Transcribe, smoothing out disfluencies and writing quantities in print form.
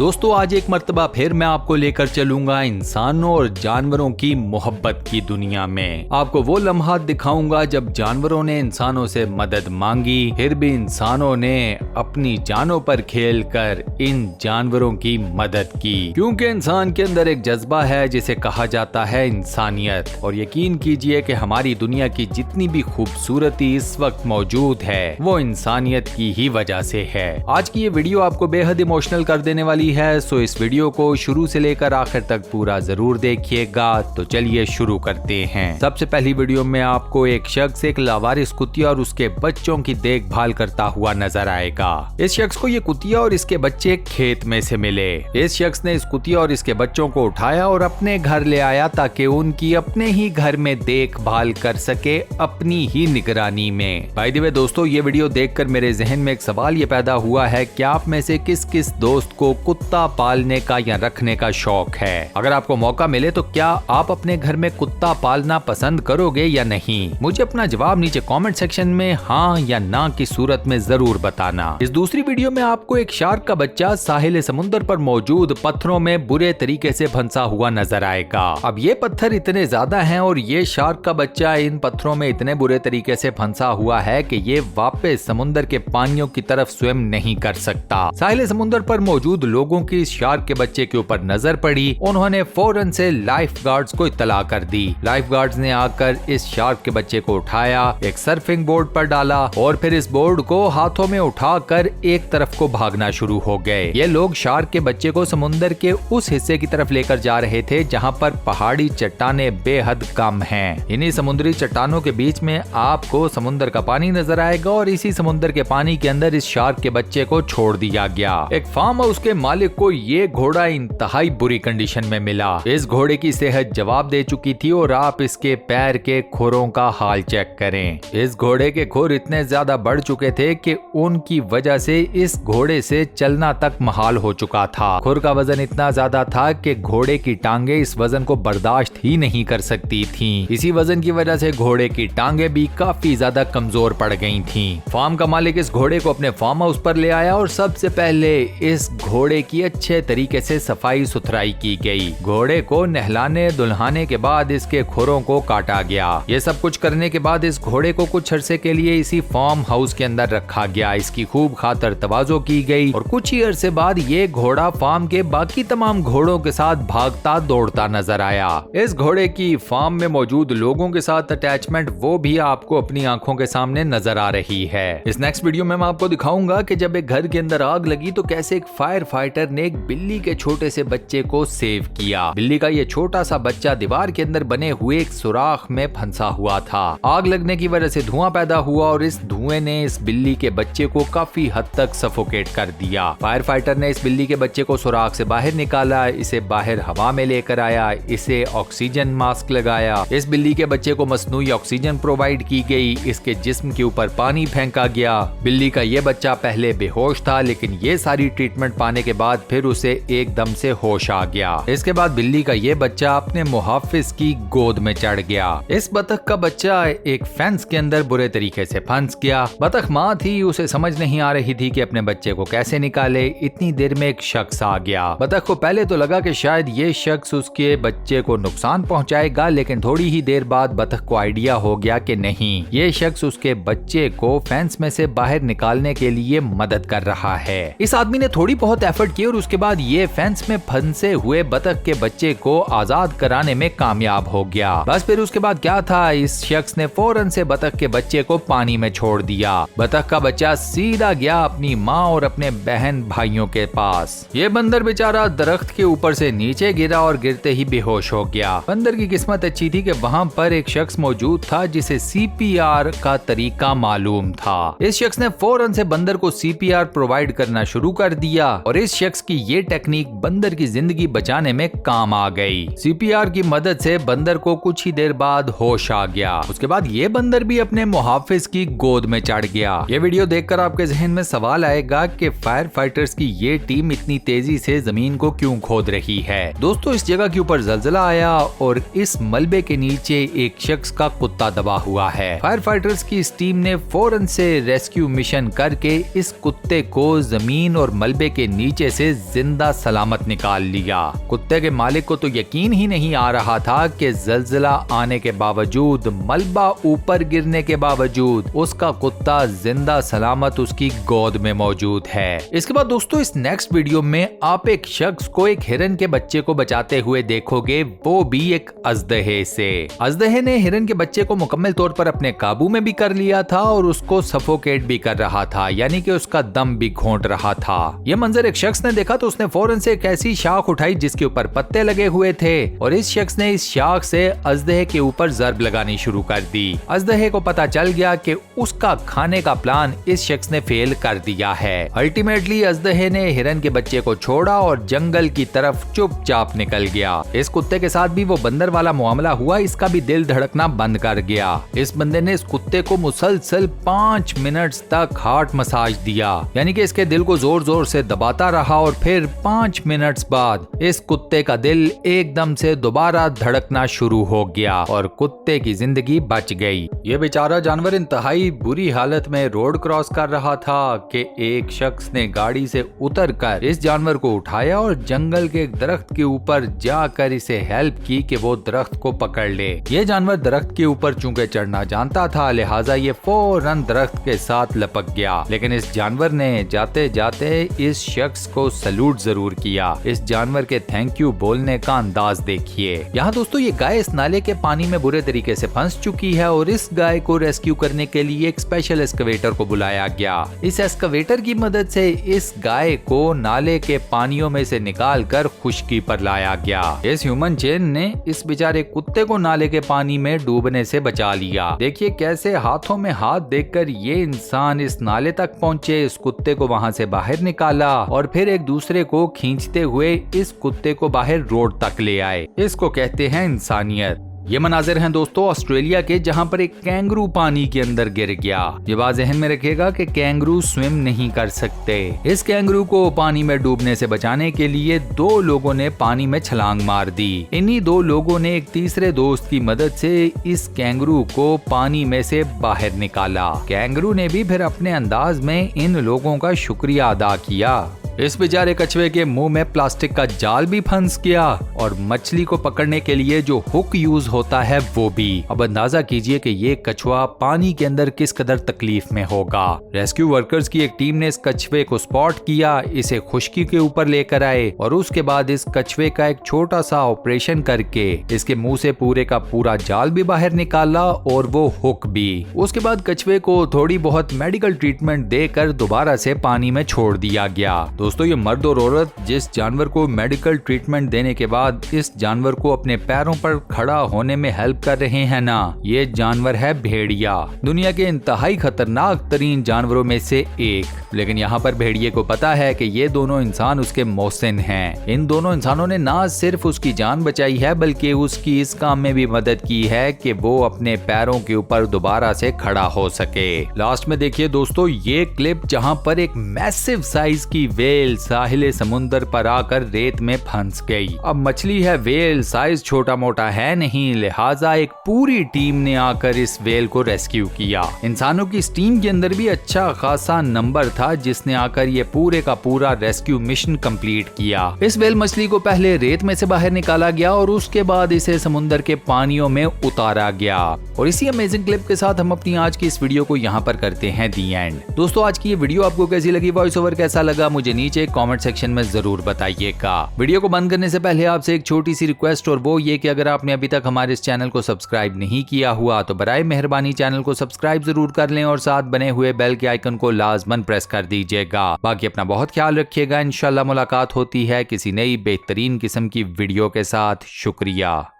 दोस्तों आज एक मर्तबा फिर मैं आपको लेकर चलूंगा इंसानों और जानवरों की मोहब्बत की दुनिया में। आपको वो लम्हात दिखाऊंगा जब जानवरों ने इंसानों से मदद मांगी, फिर भी इंसानों ने अपनी जानों पर खेलकर इन जानवरों की मदद की। क्योंकि इंसान के अंदर एक जज्बा है जिसे कहा जाता है इंसानियत, और यकीन कीजिए कि हमारी दुनिया की जितनी भी खूबसूरती इस वक्त मौजूद है वो इंसानियत की ही वजह से है। आज की ये वीडियो आपको बेहद इमोशनल कर देने वाली है, सो इस वीडियो को शुरू से लेकर आखिर तक पूरा जरूर देखिएगा। तो चलिए शुरू करते हैं। सबसे पहली वीडियो में आपको एक शख्स एक लावारिस कुतिया और उसके बच्चों की देखभाल करता हुआ नजर आएगा। इस शख्स को ये कुतिया और इसके बच्चे खेत में से मिले। इस शख्स ने इस कुतिया और इसके बच्चों को उठाया और अपने घर ले आया ताकि उनकी अपने ही घर में देखभाल कर सके, अपनी ही निगरानी में। बाय द वे दोस्तों, ये वीडियो देखकर मेरे जहन में एक सवाल ये पैदा हुआ है कि आप में से किस किस दोस्त को कुत्ता पालने का या रखने का शौक है। अगर आपको मौका मिले तो क्या आप अपने घर में कुत्ता पालना पसंद करोगे या नहीं? मुझे अपना जवाब नीचे कमेंट सेक्शन में हाँ या ना की सूरत में जरूर बताना। इस दूसरी वीडियो में आपको एक शार्क का बच्चा साहिल समुद्र पर मौजूद पत्थरों में बुरे तरीके से फंसा हुआ नजर आएगा। अब ये पत्थर इतने ज्यादा हैं और ये शार्क का बच्चा इन पत्थरों में इतने बुरे तरीके से फंसा हुआ है कि ये वापस समुद्र के पानियों की तरफ स्विम नहीं कर सकता। साहिल समुद्र पर मौजूद लोगों की इस शार्क के बच्चे के ऊपर नजर पड़ी। उन्होंने फौरन से लाइफ गार्ड्स को इत्तला कर दी। लाइफ गार्ड्स ने आकर इस शार्क के बच्चे को उठाया, एक सर्फिंग बोर्ड पर डाला और फिर इस बोर्ड को हाथों में उठाकर एक तरफ को भागना शुरू हो गए। ये लोग शार्क के बच्चे को समुद्र के उस हिस्से की तरफ लेकर जा रहे थे जहां पर पहाड़ी चट्टानें बेहद कम हैं। इन्हीं समुद्री चट्टानों के बीच में आपको समुद्र का पानी नजर आएगा और इसी समुद्र के पानी के अंदर इस शार्क के बच्चे को छोड़ दिया गया। एक फार्म हाउस के मालिक को ये घोड़ा इंतहाई बुरी कंडीशन में मिला। इस घोड़े की सेहत जवाब दे चुकी थी और आप इसके पैर के खुरों का हाल चेक करें। इस घोड़े के खुर इतने ज्यादा बढ़ चुके थे कि उनकी वजह से इस घोड़े से चलना तक महाल हो चुका था। खुर का वजन इतना ज्यादा था कि घोड़े की टांगे इस वजन को बर्दाश्त ही नहीं कर सकती थीं। इसी वजन की वजह से घोड़े की टांगे भी काफी ज्यादा कमजोर पड़ गई थीं। फार्म का मालिक इस घोड़े को अपने फार्म हाउस पर ले आया और सबसे पहले इस घोड़े की अच्छे तरीके से सफाई सुथराई की गई। घोड़े को नहलाने दुल्हाने के बाद इसके खुरों को काटा गया। ये सब कुछ करने के बाद इस घोड़े को कुछ अरसे के लिए इसी फार्म हाउस के अंदर रखा गया। इसकी खूब खातर तवाजो की गई और कुछ ही अरसे बाद ये घोड़ा फार्म के बाकी तमाम घोड़ों के साथ भागता दौड़ता नजर आया। इस घोड़े की फार्म में मौजूद लोगों के साथ अटैचमेंट वो भी आपको अपनी आंखों के सामने नजर आ रही है। इस नेक्स्ट वीडियो में मैं आपको दिखाऊंगा कि जब एक घर के अंदर आग लगी तो कैसे एक फायर फाइटर ने एक बिल्ली के छोटे से बच्चे को सेव किया। बिल्ली का ये छोटा सा बच्चा दीवार के अंदर बने हुए एक सुराख में फंसा हुआ था। आग लगने की वजह से धुआं पैदा हुआ और इस धुएं ने इस बिल्ली के बच्चे को काफी हद तक सफोकेट कर दिया। फायर फाइटर ने इस बिल्ली के बच्चे को सुराख से बाहर निकाला, इसे बाहर हवा में लेकर आया, इसे ऑक्सीजन मास्क लगाया। इस बिल्ली के बच्चे को मसनूई ऑक्सीजन प्रोवाइड की गई। इसके जिस्म के ऊपर पानी फेंका गया। बिल्ली का ये बच्चा पहले बेहोश था, लेकिन ये सारी ट्रीटमेंट पाने के बाद फिर उसे एकदम से होश आ गया। इसके बाद बिल्ली का ये बच्चा अपने मुहाफिज की गोद में चढ़ गया। इस बतख का बच्चा एक फेंस के अंदर बुरे तरीके से फंस गया। बतख माँ थी, उसे समझ नहीं आ रही थी कि अपने बच्चे को कैसे निकाले। इतनी देर में एक शख्स आ गया। बतख को पहले तो लगा कि शायद ये शख्स उसके बच्चे को नुकसान पहुंचाएगा, लेकिन थोड़ी ही देर बाद बतख को आइडिया हो गया कि नहीं, ये शख्स उसके बच्चे को फेंस में से बाहर निकालने के लिए मदद कर रहा है। इस आदमी ने थोड़ी बहुत एफर्ट की और उसके बाद ये फेंस में फंसे हुए बतख के बच्चे को आजाद कराने में कामयाब हो गया। बस फिर उसके बाद क्या था, इस शख्स ने फौरन से बतख के बच्चे को पानी में छोड़ दिया। बतख का बच्चा सीधा गया अपनी माँ और अपने बहन भाइयों के पास। ये बंदर बेचारा दरख्त के ऊपर से नीचे गिरा और गिरते ही बेहोश हो गया। बंदर की किस्मत अच्छी थी कि वहाँ पर एक शख्स मौजूद था जिसे CPR का तरीका मालूम था। इस शख्स ने फौरन से बंदर को CPR प्रोवाइड करना शुरू कर दिया और इस शख्स की ये टेक्निक बंदर की जिंदगी बचाने में काम आ गई। CPR की मदद से बंदर को कुछ ही देर बाद होश आ गया। उसके बाद ये बंदर भी अपने मुहाफिज की गोद में चढ़ गया। ये वीडियो देखकर आपके जहन में सवाल आएगा कि फायर फाइटर्स की ये टीम इतनी तेजी से जमीन को क्यों खोद रही है। दोस्तों, इस जगह के ऊपर जलजला आया और इस मलबे के नीचे एक शख्स का कुत्ता दबा हुआ है। फायर फाइटर्स की इस टीम ने फौरन से रेस्क्यू मिशन करके इस कुत्ते को जमीन और मलबे के नीचे से जिंदा सलामत निकाल लिया। कुत्ते के मालिक को तो यकीन ही नहीं आ रहा था कि ज़लज़ला आने के बावजूद, मलबा ऊपर गिरने के बावजूद उसका कुत्ता जिंदा सलामत उसकी गोद में मौजूद है। इसके बाद दोस्तों इस नेक्स्ट वीडियो में आप एक शख्स को एक हिरन के बच्चे को बचाते हुए देखोगे, वो भी एक अजदहे से। अजदहे ने हिरन के बच्चे को मुकम्मल तौर पर अपने काबू में भी कर लिया था और उसको सफोकेट भी कर रहा था, यानी कि उसका दम भी घोंट रहा था। यह मंजर एक शख्स ने देखा तो उसने फौरन से एक ऐसी शाख उठाई जिसके ऊपर पत्ते लगे हुए थे और इस शख्स ने इस शाख से अजदहे के ऊपर जर्ब लगानी शुरू कर दी। अजदहे को पता चल गया कि उसका खाने का प्लान इस शख्स ने फेल कर दिया है। अल्टीमेटली अजदहे ने हिरन के बच्चे को छोड़ा और जंगल की तरफ चुपचाप निकल गया। इस कुत्ते के साथ भी वो बंदर वाला मामला हुआ, इसका भी दिल धड़कना बंद कर गया। इस बंदे ने इस कुत्ते को मुसलसल 5 मिनट तक हार्ट मसाज दिया, यानी कि इसके दिल को जोर जोर से दबाता रहा और फिर 5 मिनट बाद इस कुत्ते का दिल एकदम से दोबारा धड़कना शुरू हो गया और कुत्ते की जिंदगी बच गई। ये बेचारा जानवर इंतहाई बुरी हालत में रोड क्रॉस कर रहा था कि एक शख्स ने गाड़ी से उतरकर इस जानवर को उठाया और जंगल के एक दरख्त के ऊपर जाकर इसे हेल्प की कि वो दरख्त को पकड़ ले। ये जानवर दरख्त के ऊपर चूंकि चढ़ना जानता था, लिहाजा ये फौरन दरख्त के साथ लपक गया। लेकिन इस जानवर ने जाते जाते इस शख्स को सलूट जरूर किया। इस जानवर के थैंक यू बोलने का अंदाज देखिए। यहाँ दोस्तों ये गाय इस नाले के पानी में बुरे तरीके से फंस चुकी है और इस गाय को रेस्क्यू करने के लिए एक स्पेशल एक्सकवेटर को बुलाया गया। इस एक्सकवेटर की मदद से इस गाय को नाले के पानियों में से निकाल कर खुश्की पर लाया गया। इस ह्यूमन चेन ने इस बेचारे कुत्ते को नाले के पानी में डूबने से बचा लिया। देखिए कैसे हाथों में हाथ देकर ये इंसान इस नाले तक पहुंचे, इस कुत्ते को वहां से बाहर निकाला और फिर एक दूसरे को खींचते हुए इस कुत्ते को बाहर रोड तक ले आए। इसको कहते हैं इंसानियत। ये मनाजिर हैं दोस्तों ऑस्ट्रेलिया के, जहां पर एक कैंगरू पानी के अंदर गिर गया। ये बात ज़हन में रखिएगा कि कैंगरू स्विम नहीं कर सकते। इस कैंगरू को पानी में डूबने से बचाने के लिए 2 लोगों ने पानी में छलांग मार दी। इन्हीं 2 लोगों ने एक तीसरे दोस्त की मदद से इस कैंगरू को पानी में से बाहर निकाला। कैंगरू ने भी फिर अपने अंदाज में इन लोगों का शुक्रिया अदा किया। इस बेचारे कछुए के मुंह में प्लास्टिक का जाल भी फंस गया और मछली को पकड़ने के लिए जो हुक यूज होता है वो भी। अब अंदाजा कीजिए कि ये कछुआ पानी के अंदर किस कदर तकलीफ में होगा। रेस्क्यू वर्कर्स की एक टीम ने इस कछुए को स्पॉट किया, इसे खुश्की के ऊपर लेकर आए और उसके बाद इस कछुए का एक छोटा सा ऑपरेशन करके इसके मुंह से पूरे का पूरा जाल भी बाहर निकाला और वो हुक भी। उसके बाद कछुए को थोड़ी बहुत मेडिकल ट्रीटमेंट देकर दोबारा से पानी में छोड़ दिया गया। दोस्तों ये मर्द और औरत जिस जानवर को मेडिकल ट्रीटमेंट देने के बाद इस जानवर को अपने पैरों पर खड़ा होने में हेल्प कर रहे हैं ना, ये जानवर है भेड़िया, दुनिया के इंतहाई खतरनाक तरीन जानवरों में से एक। लेकिन यहाँ पर भेड़िए को पता है कि ये दोनों इंसान उसके मोहसिन हैं। इन दोनों इंसानों ने ना सिर्फ उसकी जान बचाई है बल्कि उसकी इस काम में भी मदद की है कि वो अपने पैरों के ऊपर दोबारा से खड़ा हो सके। लास्ट में देखिए दोस्तों ये क्लिप जहाँ पर एक मैसिव साइज की वेल साहिल समुंदर पर आकर रेत में फंस गई। अब मछली है, वेल साइज छोटा मोटा है नहीं, लिहाजा एक पूरी टीम ने आकर इस वेल को रेस्क्यू किया। इंसानों की इस टीम के अंदर भी अच्छा खासा नंबर था जिसने आकर ये पूरे का पूरा रेस्क्यू मिशन कंप्लीट किया। इस वेल मछली को पहले रेत में से बाहर निकाला गया और उसके बाद इसे समुंदर के पानियों में उतारा गया। और इसी अमेजिंग क्लिप के साथ हम अपनी आज की इस वीडियो को यहाँ पर करते हैं दी एंड। दोस्तों आज की ये वीडियो आपको कैसी लगी, वॉइस ओवर कैसा लगा, मुझे नीचे कमेंट सेक्शन में जरूर बताइएगा। वीडियो को बंद करने से पहले आपसे एक छोटी सी रिक्वेस्ट और वो ये कि अगर आपने अभी तक हमारे इस चैनल को सब्सक्राइब नहीं किया हुआ तो बराए मेहरबानी चैनल को सब्सक्राइब जरूर कर लें और साथ बने हुए बेल के आइकन को लाजमन प्रेस कर दीजिएगा। बाकी अपना बहुत ख्याल रखिएगा। इंशाल्लाह मुलाकात होती है किसी नई बेहतरीन किस्म की वीडियो के साथ। शुक्रिया।